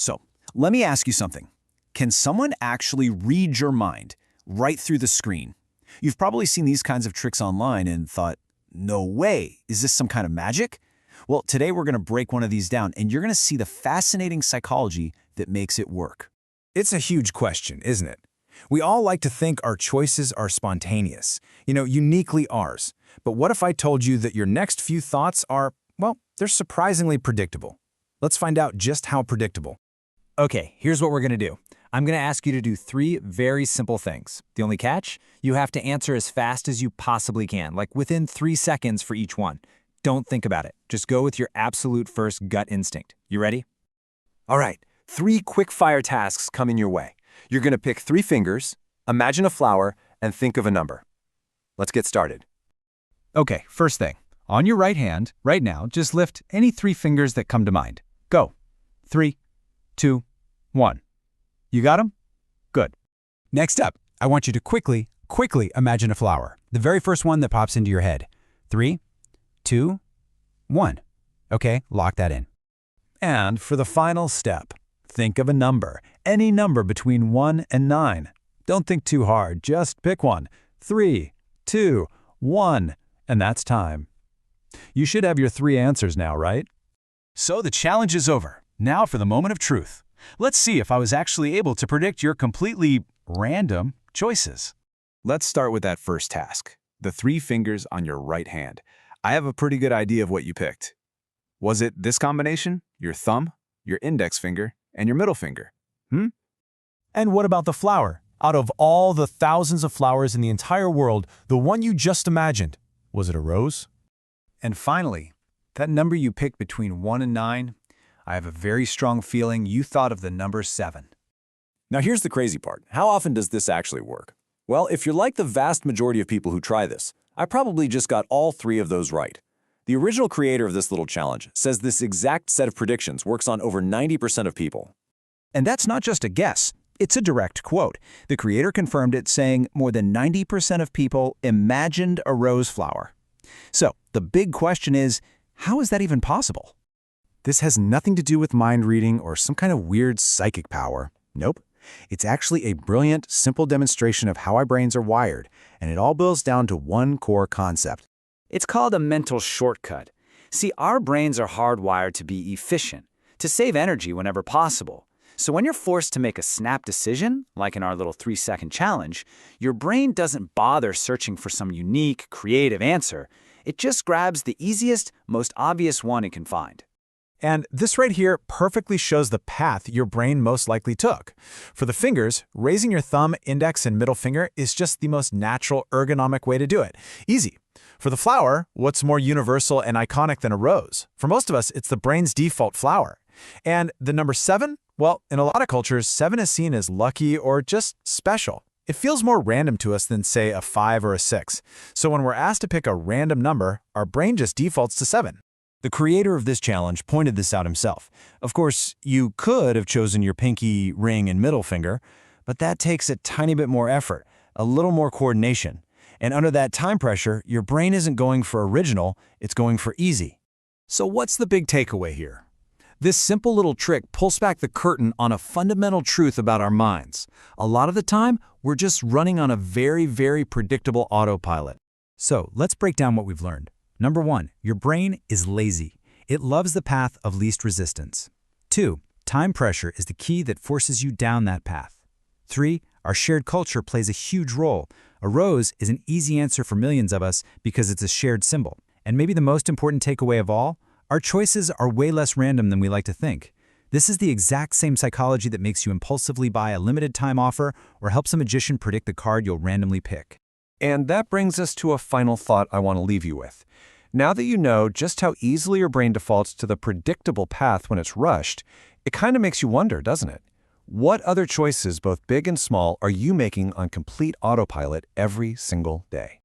So, let me ask you something. Can someone actually read your mind right through the screen? You've probably seen these kinds of tricks online and thought, no way, is this some kind of magic? Well, today we're going to break one of these down, and you're going to see the fascinating psychology that makes it work. It's a huge question, isn't it? We all like to think our choices are spontaneous, uniquely ours. But what if I told you that your next few thoughts are, well, they're surprisingly predictable? Let's find out just how predictable. Okay, here's what we're going to do. I'm going to ask you to do 3 very simple things. The only catch? You have to answer as fast as you possibly can, like within 3 seconds for each one. Don't think about it. Just go with your absolute first gut instinct. You ready? All right, 3 quick-fire tasks coming your way. You're going to pick 3 fingers, imagine a flower, and think of a number. Let's get started. Okay, first thing. On your right hand, right now, just lift any 3 fingers that come to mind. Go. 3, 2, 1. You got them? Good. Next up, I want you to quickly imagine a flower. The very first one that pops into your head. 3, 2, 1. Okay, lock that in. And for the final step, think of a number. Any number between 1 and 9. Don't think too hard, just pick one. 3, 2, 1, and that's time. You should have your 3 answers now, right? So the challenge is over. Now for the moment of truth. Let's see if I was actually able to predict your completely random choices. Let's start with that first task, the 3 fingers on your right hand. I have a pretty good idea of what you picked. Was it this combination? Your thumb, your index finger, and your middle finger? And what about the flower? Out of all the thousands of flowers in the entire world, the one you just imagined, was it a rose? And finally, that number you picked between 1 and 9, I have a very strong feeling you thought of the number 7. Now here's the crazy part. How often does this actually work? Well, if you're like the vast majority of people who try this, I probably just got all 3 of those right. The original creator of this little challenge says this exact set of predictions works on over 90% of people. And that's not just a guess. It's a direct quote. The creator confirmed it, saying more than 90% of people imagined a rose flower. So the big question is, how is that even possible? This has nothing to do with mind reading or some kind of weird psychic power. Nope. It's actually a brilliant, simple demonstration of how our brains are wired, and it all boils down to one core concept. It's called a mental shortcut. See, our brains are hardwired to be efficient, to save energy whenever possible. So when you're forced to make a snap decision, like in our little 3-second challenge, your brain doesn't bother searching for some unique, creative answer. It just grabs the easiest, most obvious one it can find. And this right here perfectly shows the path your brain most likely took. For the fingers, raising your thumb, index, and middle finger is just the most natural, ergonomic way to do it. Easy. For the flower, what's more universal and iconic than a rose? For most of us, it's the brain's default flower. And the number 7? Well, in a lot of cultures, 7 is seen as lucky or just special. It feels more random to us than, say, a 5 or a 6. So when we're asked to pick a random number, our brain just defaults to 7. The creator of this challenge pointed this out himself. Of course, you could have chosen your pinky, ring, and middle finger, but that takes a tiny bit more effort, a little more coordination. And under that time pressure, your brain isn't going for original, it's going for easy. So what's the big takeaway here? This simple little trick pulls back the curtain on a fundamental truth about our minds. A lot of the time, we're just running on a very, very predictable autopilot. So let's break down what we've learned. Number 1, your brain is lazy. It loves the path of least resistance. 2, time pressure is the key that forces you down that path. 3, our shared culture plays a huge role. A rose is an easy answer for millions of us because it's a shared symbol. And maybe the most important takeaway of all, our choices are way less random than we like to think. This is the exact same psychology that makes you impulsively buy a limited time offer or helps a magician predict the card you'll randomly pick. And that brings us to a final thought I want to leave you with. Now that you know just how easily your brain defaults to the predictable path when it's rushed, it kind of makes you wonder, doesn't it? What other choices, both big and small, are you making on complete autopilot every single day?